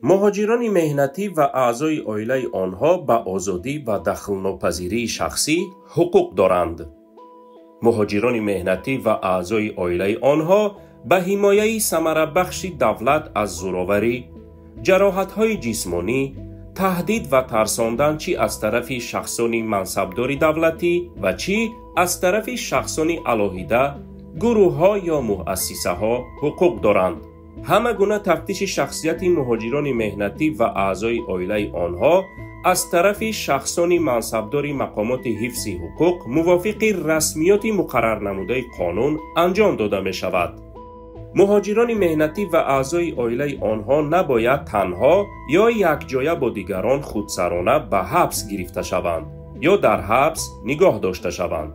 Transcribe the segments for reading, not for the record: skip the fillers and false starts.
مهاجران مهنتی و اعضای عائله آنها به آزادی و دخل‌ناپذیری شخصی حقوق دارند. مهاجران مهنتی و اعضای عائله آنها به حمایه ثمره‌بخش دولت از زورآوری، جراحت‌های جسمانی، تهدید و ترساندن چی از طرف شخصان منصبدار دولتی و چی از طرف شخصان علاهیده، گروه‌ها یا مؤسسه‌ها حقوق دارند. همه گونه تفتیش شخصیت مهاجران مهنتی و اعضای عائله آنها از طرف شخصان منصبدار مقامات حفظ حقوق موافق رسمیات مقرر نموده قانون انجام داده می شود. مهاجران مهنتی و اعضای عائله آنها نباید تنها یا یک جایه با دیگران خودسرانه به حبس گرفته شوند یا در حبس نگاه داشته شوند.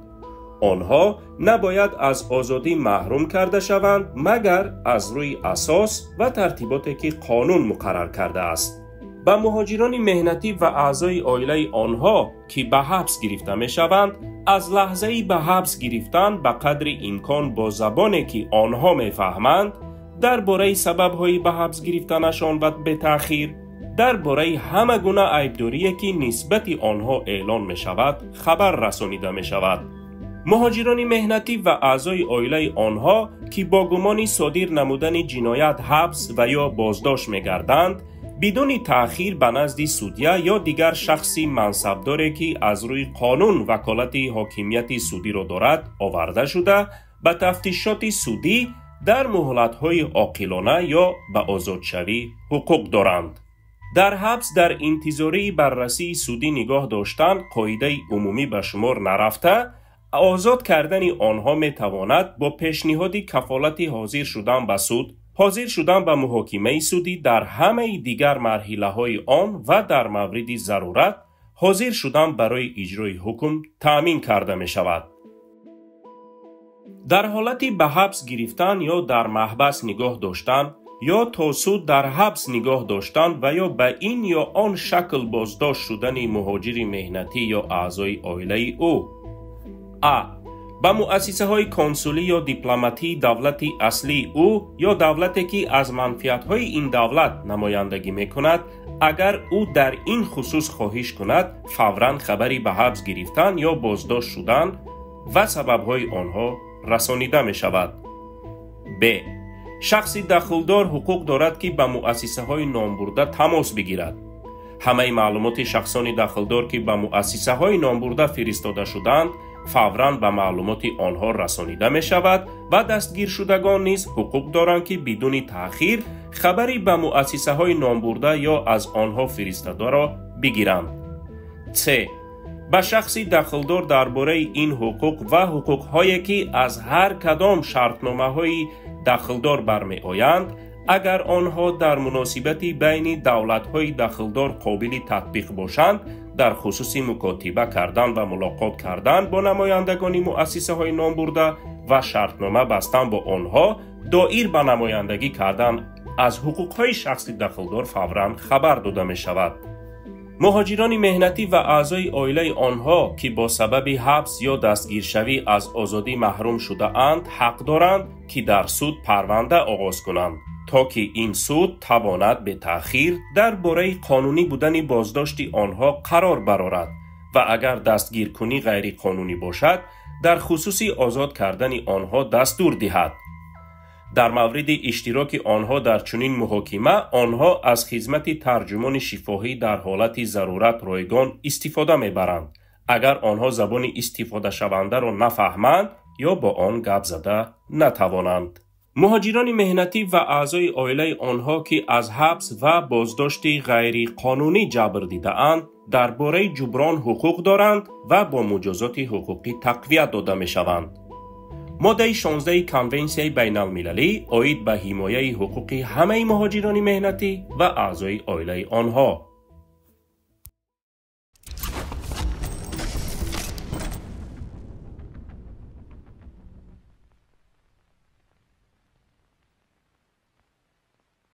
آنها نباید از آزادی محروم کرده شوند مگر از روی اساس و ترتیباتی که قانون مقرر کرده است. به مهاجران مهنتی و اعضای عائله آنها که به حبس گرفته می شوند از لحظه‌ای به حبس گرفتن به قدر امکان با زبانی که آنها می فهمند درباره سبب‌های به حبس گرفتنشان و به تأخیر درباره همه گونه عیبداری که نسبت آنها اعلان می شود خبر رسانیده می شود. مهاجران مهنتی و اعضای عائله آنها که با گمان صادر نمودن جنایت حبس و یا بازداشت می گردند بدون تأخیر به نزد سودیه یا دیگر شخصی منصبداری که از روی قانون وکالت حاکمیت سودی را دارد آورده شده به تفتیشات سودی در مهلت‌های عاقلانه یا به آزادشوی حقوق دارند. در حبس در انتظار بررسی سودی نگاه داشتن قاعده عمومی به شمار نرفته، آزاد کردن آنها می تواند با پیشنهاد کفالت حاضر شدن به سود، حاضر شدن به محاکمه سودی در همه دیگر مرحله های آن و در مورد ضرورت حاضر شدن برای اجرای حکم تأمین کرده می شود. در حالت به حبس گرفتن یا در محبس نگاه داشتن یا تا سود در حبس نگاه داشتن و یا به این یا آن شکل بازداشت شدن مهاجر مهنتی یا اعضای عائله او. به مؤسسه های کنسولی یا دیپلماتی دولتی اصلی او یا دولتی که از منفعت های این دولت نمایندگی می کند اگر او در این خصوص خواهش کند فوراً خبری به حبس گرفتن یا بازداشت شدن و سبب های آنها رسانیده می شود. شخصی دخلدار حقوق دارد که به مؤسسه های نامبرده تماس بگیرد. همه معلومات شخصان دخلدار که به مؤسسه های نامبرده فرستاده شدند فوراً به معلومات آنها رسانیده می شود و دستگیر شدگان نیز حقوق دارند که بدون تأخیر خبری به مؤسسه های نامبرده یا از آنها فرستاده را بگیرند. به شخصی دخلدار درباره این حقوق و حقوق هایی که از هر کدام شرطنامه های دخلدار برمی آیند اگر آنها در مناسبت بین دولت های دخلدار قابل تطبیق باشند در خصوص مکاتبه کردن و ملاقات کردن با نمایندگان مؤسسه های نامبرده و شرطنامه بستن با آنها دایر به نمایندگی کردن از حقوق های شخصی دخلدار فوراً خبر داده می شود. مهاجران مهنتی و اعضای عائله آنها که با سبب حبس یا دستگیرشوی از آزادی محروم شده اند حق دارند که در سود پرونده آغاز کنند تا که این سود تواند به تأخیر درباره قانونی بودن بازداشت آنها قرار برآورد و اگر دستگیرکنی غیر قانونی باشد در خصوص آزاد کردن آنها دستور دهد. در مورد اشتراک آنها در چنین محاکمه آنها از خدمت ترجمان شفاهی در حالت ضرورت رایگان استفاده میبرند اگر آنها زبان استفاده شونده را نفهمند یا با آن گپ زده نتوانند. مهاجران مهنتی و اعضای عائله آنها که از حبس و بازداشت غیر قانونی جبر دیده اند درباره جبران حقوق دارند و با مجازات حقوقی تقویت داده می شوند. ماده 16 کنونسیون بین المللی آید به حمایه حقوق همه مهاجران مهنتی و اعضای عائله آنها